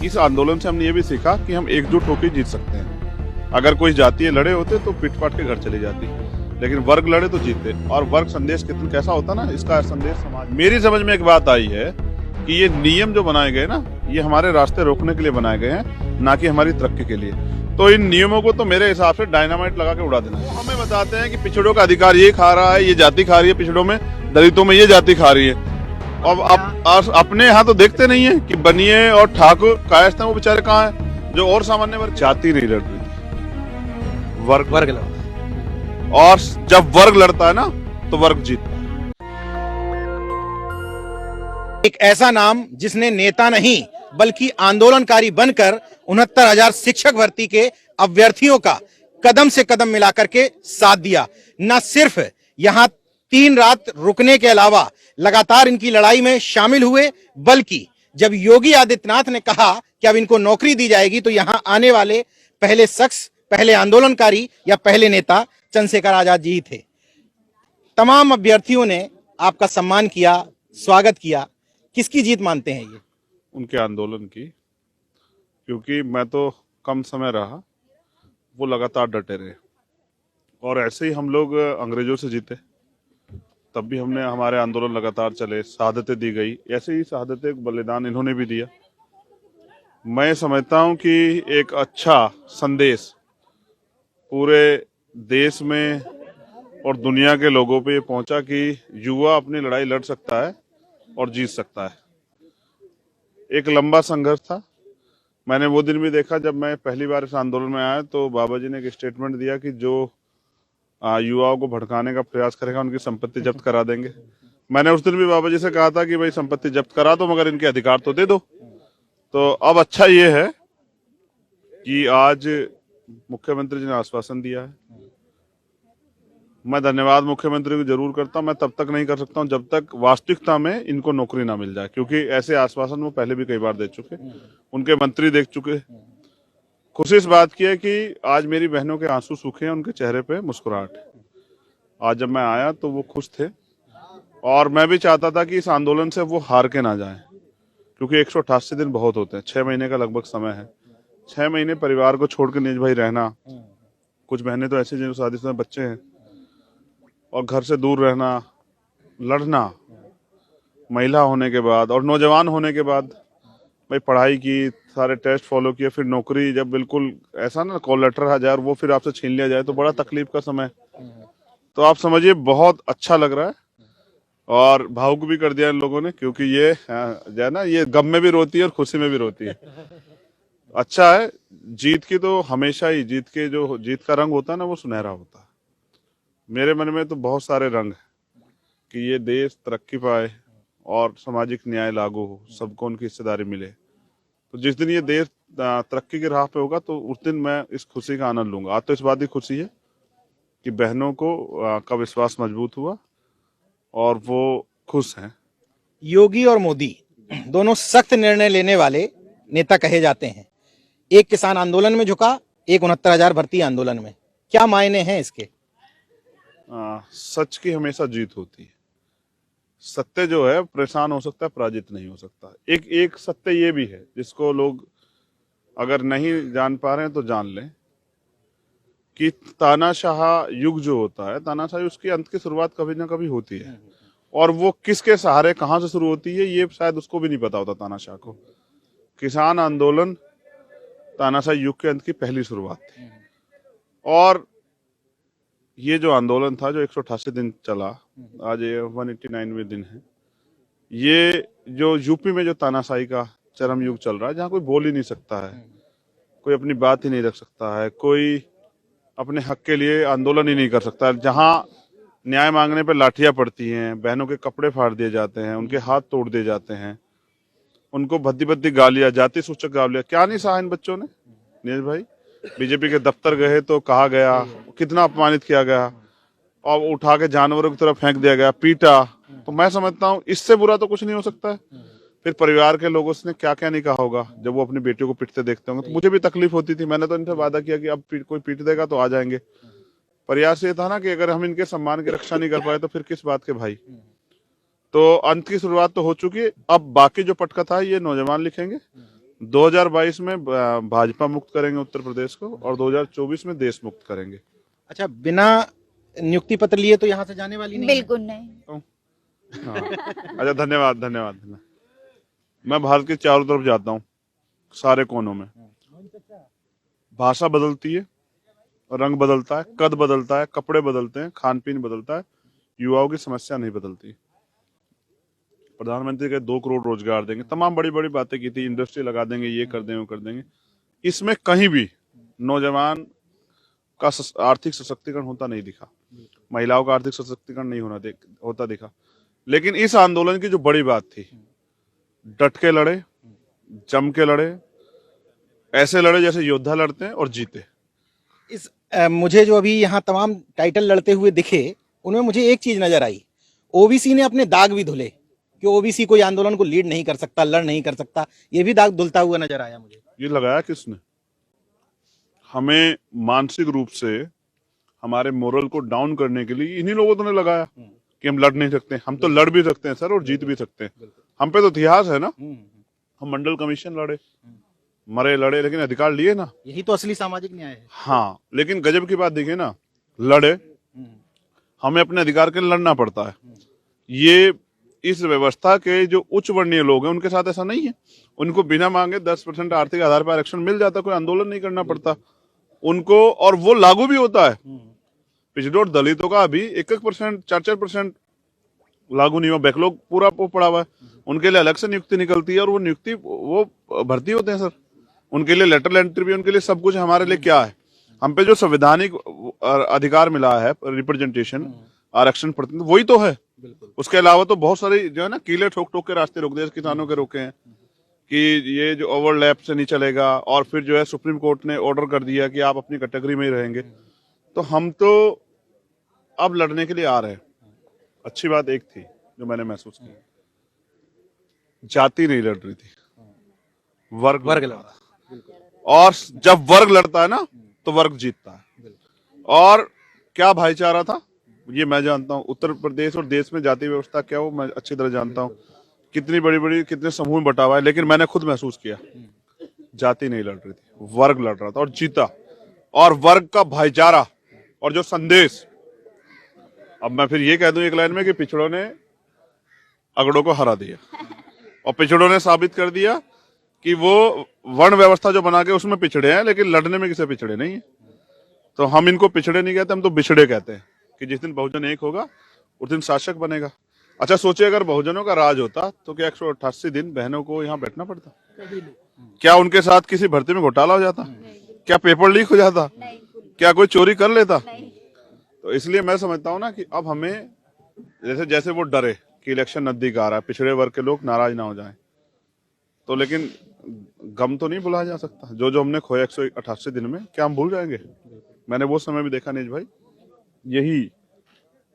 इस आंदोलन से हमने ये भी सीखा कि हम एकजुट होकर जीत सकते हैं। अगर कोई जातीय लड़े होते तो पिट पाट के घर चली जाती, लेकिन वर्ग लड़े तो जीते। और वर्ग संदेश कितना कैसा होता ना, इसका संदेश समाज। मेरी समझ में एक बात आई है कि ये नियम जो बनाए गए ना, ये हमारे रास्ते रोकने के लिए बनाए गए हैं, ना कि हमारी तरक्की के लिए। तो इन नियमों को तो मेरे हिसाब से डायनामाइट लगा के उड़ा देना है। हमें बताते हैं कि पिछड़ों का अधिकार ये खा रहा है, ये जाति खा रही है, पिछड़ों में दलितों में ये जाति खा रही है। अब अपने यहाँ तो देखते नहीं है कि बनिए और ठाकुर कायस्थ हैं, वो बेचारे कहाँ हैं? जो और सामान्य वर्ग, जाति नहीं लड़ रही थी, वर्ग लड़ा। और जब वर्ग लड़ता है ना तो वर्ग जीतता है। एक ऐसा नाम जिसने नेता नहीं बल्कि आंदोलनकारी बनकर 69,000 शिक्षक भर्ती के अभ्यर्थियों का कदम से कदम मिलाकर के साथ दिया। न सिर्फ यहां 3 रात रुकने के अलावा लगातार इनकी लड़ाई में शामिल हुए, बल्कि जब योगी आदित्यनाथ ने कहा कि अब इनको नौकरी दी जाएगी, तो यहां आने वाले पहले शख्स, पहले आंदोलनकारी या पहले नेता चंद्रशेखर आजाद जी ही थे। तमाम अभ्यर्थियों ने आपका सम्मान किया, स्वागत किया। किसकी जीत मानते हैं ये? उनके आंदोलन की, क्योंकि मैं तो कम समय रहा, वो लगातार डटे रहे। और ऐसे ही हम लोग अंग्रेजों से जीते, तब भी हमने हमारे आंदोलन लगातार चले, शहादतें दी गई, ऐसे ही शहादतें बलिदान इन्होंने भी दिया। मैं समझता हूं कि एक अच्छा संदेश पूरे देश में और दुनिया के लोगों पे पहुंचा कि युवा अपनी लड़ाई लड़ सकता है और जीत सकता है। एक लंबा संघर्ष था। मैंने वो दिन भी देखा जब मैं पहली बार इस आंदोलन में आया, तो बाबा जी ने एक स्टेटमेंट दिया कि जो युवाओं को भड़काने का प्रयास करेगा उनकी संपत्ति जब्त करा देंगे। मैंने उस दिन भी बाबा जी से कहा था कि भाई संपत्ति जब्त करा दो, मगर इनके अधिकार तो दे दो। तो अब अच्छा ये है कि आज मुख्यमंत्री जी ने आश्वासन दिया है। मैं धन्यवाद मुख्यमंत्री को जरूर करता हूं। मैं तब तक नहीं कर सकता हूं जब तक वास्तविकता में इनको नौकरी ना मिल जाए, क्योंकि ऐसे आश्वासन वो पहले भी कई बार दे चुके, उनके मंत्री देख चुके। खुशी इस बात की है कि आज मेरी बहनों के आंसू सूखे हैं, उनके चेहरे पे मुस्कुराहट है। आज जब मैं आया तो वो खुश थे, और मैं भी चाहता था कि इस आंदोलन से वो हार के ना जाए, क्योंकि 188 दिन बहुत होते हैं। 6 महीने का लगभग समय है। 6 महीने परिवार को छोड़ के निज भाई रहना, कुछ बहनें तो ऐसी जिन शादीशुदा बच्चे हैं, और घर से दूर रहना, लड़ना, महिला होने के बाद और नौजवान होने के बाद, भाई पढ़ाई की, सारे टेस्ट फॉलो किए, फिर नौकरी, जब बिल्कुल ऐसा ना कॉल लेटर आ जाए और वो फिर आपसे छीन लिया जाए, तो बड़ा तकलीफ का समय। तो आप समझिए बहुत अच्छा लग रहा है, और भावुक भी कर दिया इन लोगों ने, क्योंकि ये जो है ना, ये गम में भी रोती है और खुशी में भी रोती है। अच्छा है। जीत की तो हमेशा ही, जीत का रंग होता है ना, वो सुनहरा होता है। मेरे मन में तो बहुत सारे रंग हैं कि ये देश तरक्की पाए और सामाजिक न्याय लागू हो, सबको उनकी हिस्सेदारी मिले। तो जिस दिन ये देश तरक्की की राह पे होगा, तो उस दिन मैं इस खुशी का आनंद लूंगा। आज तो इस बात की खुशी है कि बहनों को का विश्वास मजबूत हुआ और वो खुश हैं। योगी और मोदी दोनों सख्त निर्णय लेने वाले नेता कहे जाते हैं। एक किसान आंदोलन में झुका, एक 69,000 भर्ती आंदोलन में। क्या मायने हैं इसके? सच की हमेशा जीत होती है। सत्य जो है परेशान हो सकता है, पराजित नहीं हो सकता। एक सत्य ये भी है जिसको लोग अगर नहीं जान पा रहे हैं तो जान लें कि तानाशाह युग जो होता है, तानाशाही, उसकी अंत की शुरुआत कभी ना कभी होती है, और वो किसके सहारे कहां से शुरू होती है ये शायद उसको भी नहीं पता होता तानाशाह को। किसान आंदोलन तानाशाही युग के अंत की पहली शुरुआत थी, और ये जो आंदोलन था जो 188 दिन चला, आज ये 189वें दिन है। ये जो यूपी में जो तानाशाही का चरम युग चल रहा है, जहाँ कोई बोल ही नहीं सकता है, कोई अपनी बात ही नहीं रख सकता है, कोई अपने हक के लिए आंदोलन ही नहीं कर सकता, जहाँ न्याय मांगने पे लाठियां पड़ती हैं, बहनों के कपड़े फाड़ दिए जाते हैं, उनके हाथ तोड़ दिए जाते हैं, उनको भद्दी भद्दी गालियां, जाति सूचक गालियां, क्या नहीं सहा इन बच्चों ने। नीरज भाई बीजेपी के दफ्तर गए तो कहा गया, कितना अपमानित किया गया, और उठा के जानवरों की तरफ फेंक दिया गया, पीटा। तो मैं समझता हूँ इससे बुरा तो कुछ नहीं हो सकता है। फिर परिवार के लोगों ने क्या क्या नहीं कहा होगा जब वो अपनी बेटियों को पीटते देखते होंगे। तो मुझे भी तकलीफ होती थी। मैंने तो इनसे वादा किया कि अब कोई पीट देगा तो आ जाएंगे। प्रयास ये था ना कि अगर हम इनके सम्मान की रक्षा नहीं कर पाए तो फिर किस बात के भाई। तो अंत की शुरुआत तो हो चुकी है। अब बाकी जो पटकथा है ये नौजवान लिखेंगे, 2022 में भाजपा मुक्त करेंगे उत्तर प्रदेश को, और 2024 में देश मुक्त करेंगे। अच्छा, बिना नियुक्ति पत्र लिए तो यहाँ से जाने वाली नहीं है? बिल्कुल नहीं। हाँ। अच्छा, धन्यवाद धन्यवाद धन्यवाद। मैं भारत के चारों तरफ जाता हूँ, सारे कोनों में। भाषा बदलती है, रंग बदलता है, कद बदलता है, कपड़े बदलते हैं, खान पीन बदलता है, युवाओं की समस्या नहीं बदलती। प्रधानमंत्री के 2 करोड़ रोजगार देंगे, तमाम बड़ी बड़ी बातें की थी, इंडस्ट्री लगा देंगे, ये कर देंगे वो कर देंगे। इसमें कहीं भी नौजवान का आर्थिक सशक्तिकरण होता नहीं दिखा, महिलाओं का आर्थिक सशक्तिकरण नहीं होता दिखा। लेकिन इस आंदोलन की जो बड़ी बात थी, डट के लड़े, जम के लड़े, ऐसे लड़े जैसे योद्धा लड़ते हैं और जीते। इस मुझे जो अभी यहाँ तमाम टाइटल लड़ते हुए दिखे, उनमें मुझे एक चीज नजर आई, ओबीसी ने अपने दाग भी धुले कि ओबीसी कोई आंदोलन को लीड नहीं कर सकता, लड़ नहीं कर सकता, ये भी दाग धुलता हुआ नजर आया मुझे। ये लगाया किसने? हमें मानसिक रूप से हमारे मोरल को डाउन करने के लिए इन्हीं लोगों ने लगाया कि हम लड़ नहीं सकते। हम तो लड़ भी सकते हैं सर, और जीत भी सकते हैं। हम पे तो इतिहास है ना। हम मंडल कमीशन लड़े, मरे लड़े, लेकिन अधिकार लिए ना। यही तो असली सामाजिक न्याय है। हाँ, लेकिन गजब की बात देखिए ना, लड़े, हमें अपने अधिकार के लिए लड़ना पड़ता है। ये इस व्यवस्था के जो उच्च वर्णीय लोग हैं उनके साथ ऐसा नहीं है। उनको बिना मांगे 10% आर्थिक आधार पर आरक्षण मिल जाता, कोई आंदोलन नहीं करना पड़ता उनको, और वो लागू भी होता है। पिछड़े और दलितों का अभी 1% 4% लागू नहीं हुआ, बैकलॉग पूरा पड़ा हुआ है। उनके लिए अलग से नियुक्ति निकलती है, और वो नियुक्ति वो भर्ती होते हैं सर, उनके लिए लेटरल एंट्री भी, उनके लिए सब कुछ। हमारे लिए क्या है? हम पे जो संवैधानिक अधिकार मिला है, रिप्रेजेंटेशन, आरक्षण, प्रतिनिधित्व, वही तो है। उसके अलावा तो बहुत सारे जो है ना, कीले ठोक ठोक के रास्ते रोक दिए, किसानों के रोके हैं कि ये जो ओवरलैप से नहीं चलेगा, और फिर जो है सुप्रीम कोर्ट ने ऑर्डर कर दिया कि आप अपनी कैटेगरी में ही रहेंगे। तो हम तो अब लड़ने के लिए आ रहे हैं। अच्छी बात एक थी जो मैंने महसूस की, जाति नहीं लड़ रही थी, वर्ग लड़ रहा था। और जब वर्ग लड़ता है ना तो वर्ग जीतता है। और क्या भाईचारा था ये मैं जानता हूँ। उत्तर प्रदेश और देश में जाति व्यवस्था क्या हो मैं अच्छी तरह जानता हूँ, कितनी बड़ी बड़ी कितने समूह में बटा हुआ है। लेकिन मैंने खुद महसूस किया, जाति नहीं लड़ रही थी, वर्ग लड़ रहा था और जीता। और वर्ग का भाईचारा और जो संदेश, अब मैं फिर ये कह दूं एक लाइन में कि पिछड़ों ने अगड़ों को हरा दिया, और पिछड़ों ने साबित कर दिया कि वो वर्ण व्यवस्था जो बना के उसमें पिछड़े हैं, लेकिन लड़ने में किसे पिछड़े नहीं है। तो हम इनको पिछड़े नहीं कहते, हम तो बिछड़े कहते हैं कि जिस दिन बहुजन एक होगा उस दिन शासक बनेगा। अच्छा सोचिए, अगर बहुजनों का राज होता तो क्या 188 दिन बहनों को यहाँ बैठना पड़ता? क्या उनके साथ किसी भर्ती में घोटाला हो जाता? क्या पेपर लीक हो जाता? क्या कोई चोरी कर लेता? तो इसलिए मैं समझता हूँ ना कि अब हमें जैसे जैसे वो डरे कि इलेक्शन नजदीक आ रहा है, पिछड़े वर्ग के लोग नाराज ना हो जाएं, तो लेकिन गम तो नहीं भुलाया जा सकता। जो जो हमने खोया 188 दिन में, क्या हम भूल जाएंगे? मैंने वो समय भी देखा नीज भाई,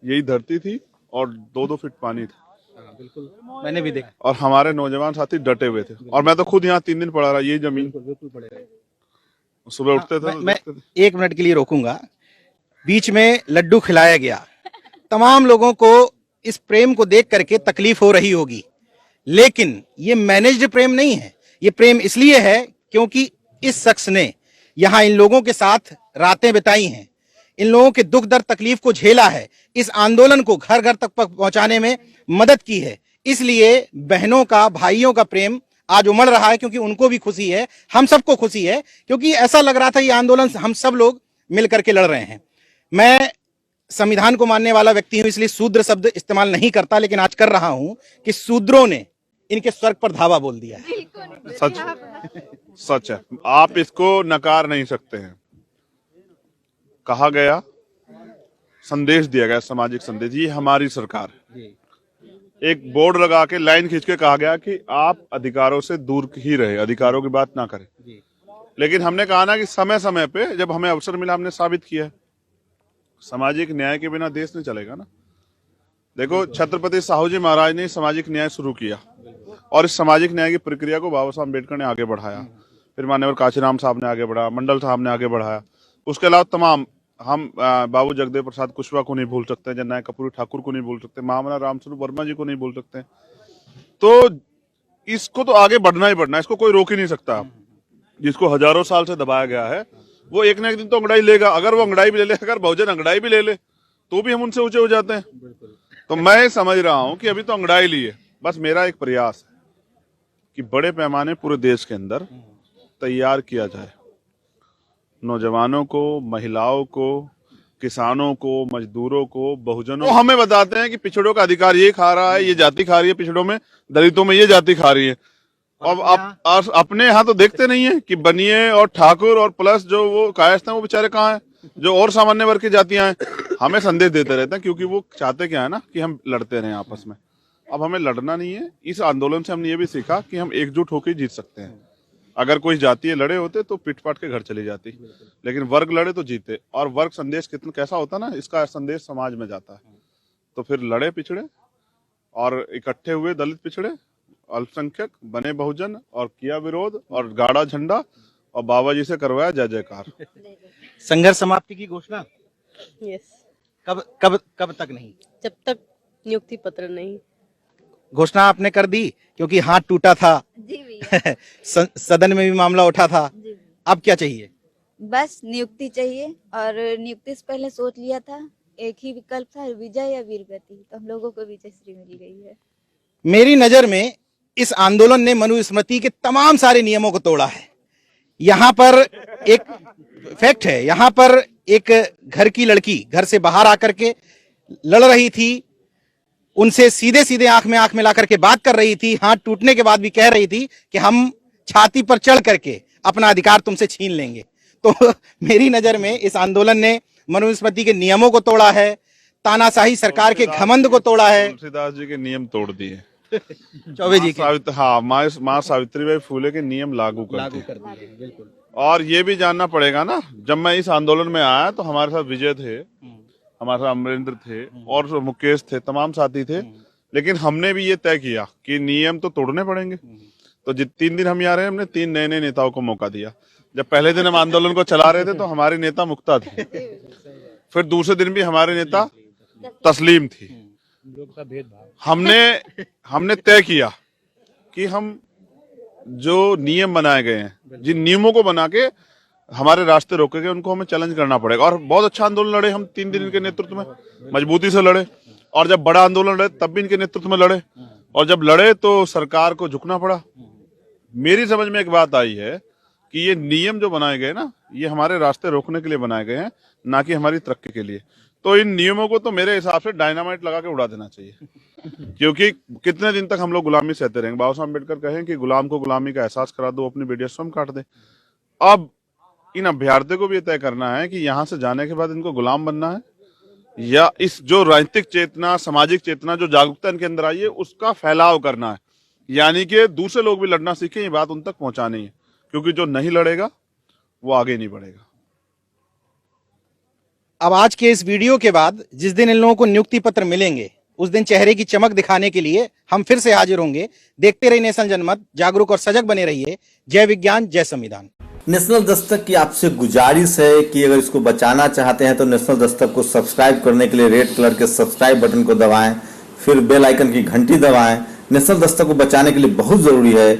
यही धरती थी और 2-2 फीट पानी था। बिल्कुल, मैंने भी देखा। और हमारे नौजवान साथी डटे हुए थे, और मैं तो खुद यहाँ 3 दिन पड़ा रहा, यही जमीन। सुबह उठते थे। मैं 1 मिनट के लिए रोकूंगा। बीच में लड्डू खिलाया गया, तमाम लोगों को इस प्रेम को देख करके तकलीफ हो रही होगी, लेकिन ये मैनेज्ड प्रेम नहीं है। ये प्रेम इसलिए है क्योंकि इस शख्स ने यहां इन लोगों के साथ रातें बिताई हैं, इन लोगों के दुख दर्द तकलीफ को झेला है, इस आंदोलन को घर घर तक पहुंचाने में मदद की है। इसलिए बहनों का, भाइयों का प्रेम आज उमड़ रहा है, क्योंकि उनको भी खुशी है, हम सबको खुशी है, क्योंकि ऐसा लग रहा था ये आंदोलन हम सब लोग मिलकर के लड़ रहे हैं। मैं संविधान को मानने वाला व्यक्ति हूं, इसलिए शूद्र शब्द इस्तेमाल नहीं करता, लेकिन आज कर रहा हूं कि शूद्रों ने इनके स्वर्ग पर धावा बोल दिया है। सच है, आप इसको नकार नहीं सकते हैं। कहा गया, संदेश दिया गया, सामाजिक संदेश, ये हमारी सरकार है। एक बोर्ड लगा के लाइन खींच के कहा गया कि आप अधिकारों से दूर ही रहे, अधिकारों की बात ना करें। लेकिन हमने कहा ना कि समय समय पे जब हमें अवसर मिला, हमने साबित किया है सामाजिक न्याय के बिना देश नहीं चलेगा ना। देखो, छत्रपति साहू जी महाराज ने सामाजिक न्याय शुरू किया, और इस सामाजिक न्याय की प्रक्रिया को बाबा साहब अम्बेडकर ने आगे बढ़ाया, फिर मान्यवर काशीराम साहब ने आगे बढ़ाया, मंडल साहब ने आगे बढ़ाया। उसके अलावा तमाम हम बाबू जगदेव प्रसाद कुशवाहा को नहीं भूल सकते, जननायक कर्पूरी ठाकुर को नहीं भूल सकते, महामना रामस्वरूप वर्मा जी को नहीं भूल सकते। तो इसको तो आगे बढ़ना ही बढ़ना है, इसको कोई रोक ही नहीं सकता। जिसको हजारों साल से दबाया गया है वो एक ना एक दिन तो अंगड़ाई लेगा। अगर वो अंगड़ाई भी ले ले, अगर बहुजन अंगड़ाई भी ले ले तो भी हम उनसे ऊंचे हो जाते हैं। तो मैं समझ रहा हूं कि अभी तो अंगड़ाई ली है, बस मेरा एक प्रयास है कि बड़े पैमाने पूरे देश के अंदर तैयार किया जाए, नौजवानों को, महिलाओं को, किसानों को, मजदूरों को, बहुजनों को। हमें बताते हैं कि पिछड़ों का अधिकार ये खा रहा है, ये जाति खा रही है, पिछड़ों में, दलितों में ये जाति खा रही है। अब आप अपने यहाँ तो देखते नहीं है कि बनिए और ठाकुर और प्लस जो वो कायस्थ हैं वो बेचारे कहाँ हैं, जो और सामान्य वर्ग की जातियां हैं। हमें संदेश देते रहते हैं, क्योंकि वो चाहते क्या है ना कि हम लड़ते रहें आपस में। अब हमें लड़ना नहीं है। इस आंदोलन से हमने ये भी सीखा कि हम एकजुट होकर जीत सकते हैं। अगर कोई जातीय लड़े होते तो पिट पाट के घर चली जाती, लेकिन वर्ग लड़े तो जीते। और वर्ग संदेश कितना कैसा होता ना, इसका संदेश समाज में जाता है। तो फिर लड़े पिछड़े और इकट्ठे हुए दलित पिछड़े, अल्पसंख्यक बने बहुजन और किया विरोध और गाड़ा झंडा और बाबा जी से करवाया जय जयकार। संघर्ष समाप्ति की घोषणा यस। कब कब कब तक नहीं? जब तक नियुक्ति पत्र नहीं। घोषणा आपने कर दी, क्योंकि हाथ टूटा था। जी भैया। सदन में भी मामला उठा था। जी अब क्या चाहिए? बस नियुक्ति चाहिए, और नियुक्ति से पहले सोच लिया था, एक ही विकल्प था, विजय या वीरगति। तो हम लोगों को विजय श्री मिल गई है। मेरी नजर में इस आंदोलन ने मनुस्मृति के तमाम सारे नियमों को तोड़ा है। यहाँ पर एक फैक्ट है, यहाँ पर एक घर की लड़की घर से बाहर आकर के लड़ रही थी, उनसे सीधे सीधे आंख में आंख मिला करके बात कर रही थी, हाथ टूटने के बाद भी कह रही थी कि हम छाती पर चढ़ करके अपना अधिकार तुमसे छीन लेंगे। तो मेरी नजर में इस आंदोलन ने मनुस्मृति के नियमों को तोड़ा है, तानाशाही सरकार के घमंड को तोड़ा है। तुलसीदास जी के नियम तोड़ दिए, चौबे जी के हाँ, माँ सावित्रीबाई फूले के नियम लागू कर दिए। बिल्कुल। और ये भी जानना पड़ेगा ना, जब मैं इस आंदोलन में आया तो हमारे साथ विजय थे, हमारे साथ अमरेंद्र थे और मुकेश थे, तमाम साथी थे। लेकिन हमने भी ये तय किया कि नियम तो तोड़ने पड़ेंगे। तो 3 दिन हम यहाँ रहे, हमने 3 नए नए नेताओं को मौका दिया। जब पहले दिन हम आंदोलन को चला रहे थे तो हमारे नेता मुक्ता थे, फिर दूसरे दिन भी हमारे नेता तस्लीम थी। हमने तय किया कि हम जो नियम बनाए गए हैं, जिन नियमों को बना के हमारे रास्ते रोके गए, उनको हमें चैलेंज करना पड़ेगा। और बहुत अच्छा आंदोलन लड़े हम, 3 दिन इनके नेतृत्व में मजबूती से लड़े। और जब बड़ा आंदोलन लड़े तब भी इनके नेतृत्व में लड़े। और जब लड़े तो सरकार को झुकना पड़ा। मेरी समझ में एक बात आई है कि ये नियम जो बनाए गए ना, ये हमारे रास्ते रोकने के लिए बनाए गए हैं, ना कि हमारी तरक्की के लिए। तो इन नियमों को तो मेरे हिसाब से डायनामाइट लगा के उड़ा देना चाहिए, क्योंकि कितने दिन तक हम लोग गुलामी सहते रहेंगे। बाबा साहब अम्बेडकर कहें कि गुलाम को गुलामी का एहसास करा दो, अपनी बेटियां स्वयं काट दे। अब इन अभ्यर्थियों को भी तय करना है कि यहाँ से जाने के बाद इनको गुलाम बनना है, या इस जो राजनीतिक चेतना, सामाजिक चेतना जो जागरूकता इनके अंदर आई है, उसका फैलाव करना है। यानी कि दूसरे लोग भी लड़ना सीखें, ये बात उन तक पहुंचानी है। क्योंकि जो नहीं लड़ेगा वो आगे नहीं बढ़ेगा। अब आज के इस वीडियो के बाद जिस दिन इन लोगों को नियुक्ति पत्र मिलेंगे, उस दिन चेहरे की चमक दिखाने के लिए हम फिर से हाजिर होंगे। देखते रहिए नेशनल जनमत, जागरूक और सजग बने रहिए। जय विज्ञान, जय संविधान। नेशनल दस्तक की आपसे गुजारिश है कि अगर इसको बचाना चाहते हैं तो नेशनल दस्तक को सब्सक्राइब करने के लिए रेड कलर के सब्सक्राइब बटन को दबाएं, फिर बेल आइकन की घंटी दबाएं। नेशनल दस्तक को बचाने के लिए बहुत जरूरी है